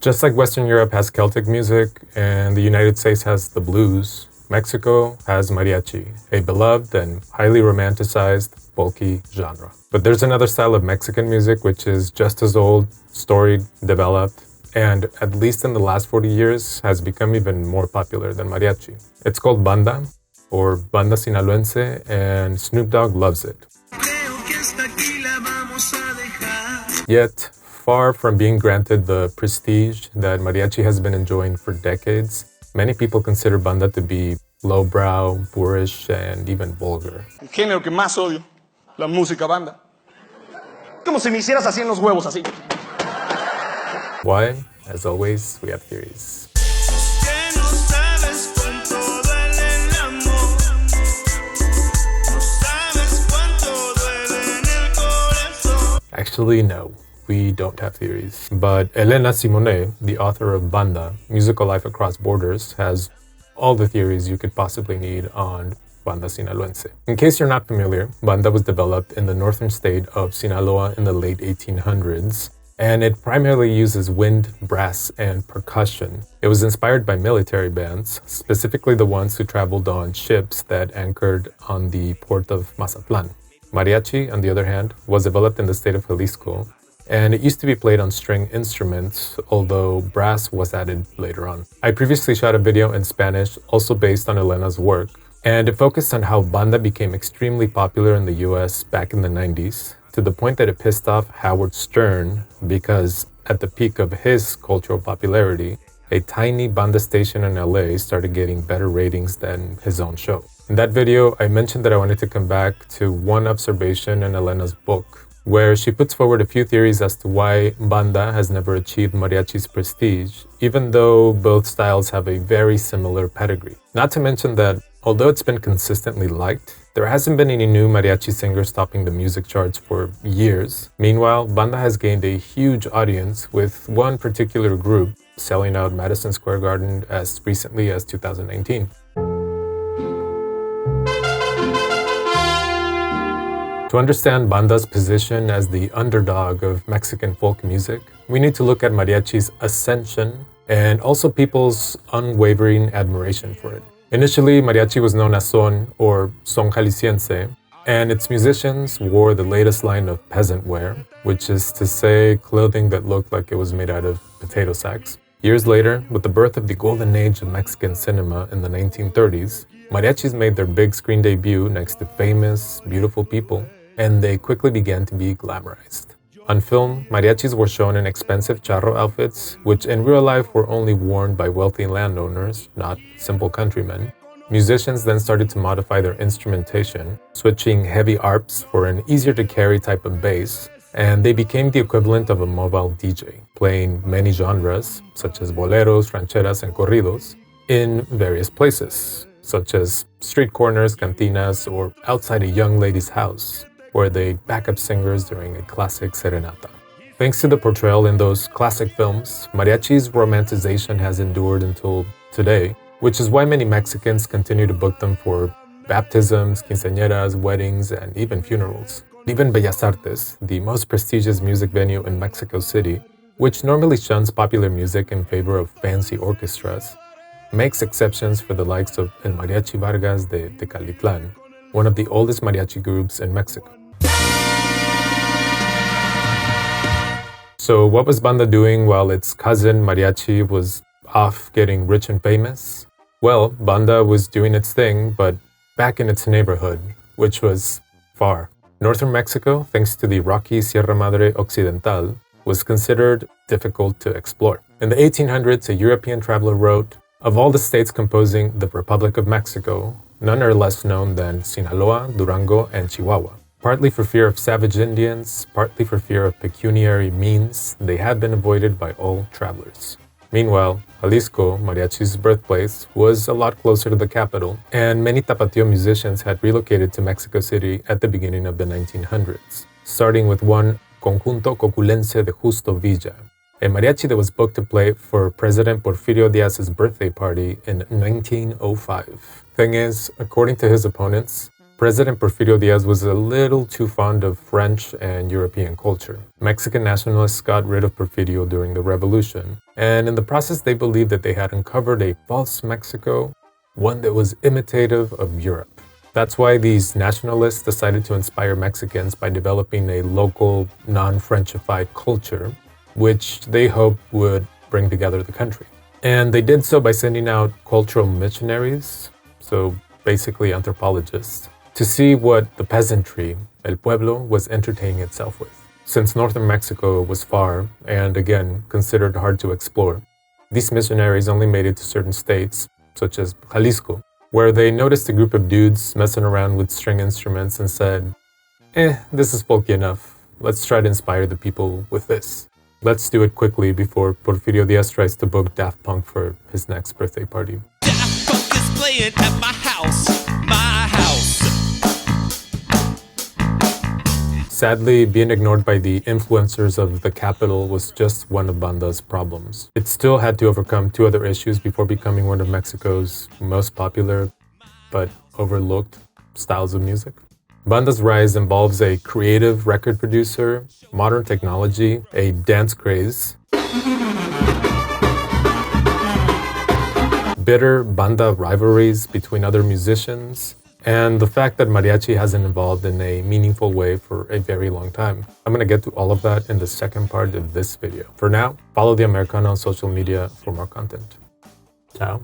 Just like Western Europe has Celtic music and the United States has the blues, Mexico has mariachi, a beloved and highly romanticized, folky genre. But there's another style of Mexican music which is just as old, storied, developed, and at least in the last 40 years has become even more popular than mariachi. It's called Banda, or Banda Sinaloense, and Snoop Dogg loves it. Yet, far from being granted the prestige that mariachi has been enjoying for decades, many people consider banda to be lowbrow, boorish, and even vulgar. El género que más odio, la música banda. Como si me hicieras así en los huevos, así. Why? As always, we have theories. Actually, no. We don't have theories. But Elena Simone, the author of Banda, Musical Life Across Borders, has all the theories you could possibly need on Banda Sinaloense. In case you're not familiar, Banda was developed in the northern state of Sinaloa in the late 1800s, and it primarily uses wind, brass, and percussion. It was inspired by military bands, specifically the ones who traveled on ships that anchored on the port of Mazatlan. Mariachi, on the other hand, was developed in the state of Jalisco, and it used to be played on string instruments, although brass was added later on. I previously shot a video in Spanish, also based on Elena's work, and it focused on how banda became extremely popular in the US back in the 90s, to the point that it pissed off Howard Stern because, at the peak of his cultural popularity, a tiny banda station in LA started getting better ratings than his own show. In that video, I mentioned that I wanted to come back to one observation in Elena's book, where she puts forward a few theories as to why banda has never achieved mariachi's prestige, even though both styles have a very similar pedigree. Not to mention that, although it's been consistently liked, there hasn't been any new mariachi singers topping the music charts for years. Meanwhile, banda has gained a huge audience, with one particular group selling out Madison Square Garden as recently as 2019. To understand banda's position as the underdog of Mexican folk music, we need to look at mariachi's ascension and also people's unwavering admiration for it. Initially, mariachi was known as son, or son jalisciense, and its musicians wore the latest line of peasant wear, which is to say clothing that looked like it was made out of potato sacks. Years later, with the birth of the golden age of Mexican cinema in the 1930s, mariachis made their big screen debut next to famous, beautiful people, and they quickly began to be glamorized. On film, mariachis were shown in expensive charro outfits, which in real life were only worn by wealthy landowners, not simple countrymen. Musicians then started to modify their instrumentation, switching heavy arps for an easier-to-carry type of bass, and they became the equivalent of a mobile DJ, playing many genres, such as boleros, rancheras, and corridos, in various places, such as street corners, cantinas, or outside a young lady's house, where they back up singers during a classic serenata. Thanks to the portrayal in those classic films, mariachi's romanticization has endured until today, which is why many Mexicans continue to book them for baptisms, quinceañeras, weddings, and even funerals. Even Bellas Artes, the most prestigious music venue in Mexico City, which normally shuns popular music in favor of fancy orchestras, makes exceptions for the likes of El Mariachi Vargas de Tecalitlan, one of the oldest mariachi groups in Mexico. So what was banda doing while its cousin mariachi was off getting rich and famous? Well, banda was doing its thing, but back in its neighborhood, which was far. Northern Mexico, thanks to the rocky Sierra Madre Occidental, was considered difficult to explore. In the 1800s, a European traveler wrote, "Of all the states composing the Republic of Mexico, none are less known than Sinaloa, Durango, and Chihuahua. Partly for fear of savage Indians, partly for fear of pecuniary means, they have been avoided by all travelers." Meanwhile, Jalisco, mariachi's birthplace, was a lot closer to the capital, and many Tapatio musicians had relocated to Mexico City at the beginning of the 1900s, starting with one Conjunto Coculense de Justo Villa, a mariachi that was booked to play for President Porfirio Diaz's birthday party in 1905. Thing is, according to his opponents, President Porfirio Diaz was a little too fond of French and European culture. Mexican nationalists got rid of Porfirio during the revolution, and in the process they believed that they had uncovered a false Mexico, one that was imitative of Europe. That's why these nationalists decided to inspire Mexicans by developing a local, non-Frenchified culture, which they hoped would bring together the country. And they did so by sending out cultural missionaries, so basically anthropologists, to see what the peasantry, el pueblo, was entertaining itself with. Since northern Mexico was far, and again, considered hard to explore, these missionaries only made it to certain states, such as Jalisco, where they noticed a group of dudes messing around with string instruments and said, this is folky enough. Let's try to inspire the people with this. Let's do it quickly before Porfirio Diaz tries to book Daft Punk for his next birthday party. Daft Punk is playing at my house, my house. Sadly, being ignored by the influencers of the capital was just one of Banda's problems. It still had to overcome two other issues before becoming one of Mexico's most popular, but overlooked, styles of music. Banda's rise involves a creative record producer, modern technology, a dance craze, bitter Banda rivalries between other musicians, and the fact that mariachi hasn't evolved in a meaningful way for a very long time. I'm going to get to all of that in the second part of this video. For now, follow the Americano on social media for more content. Ciao.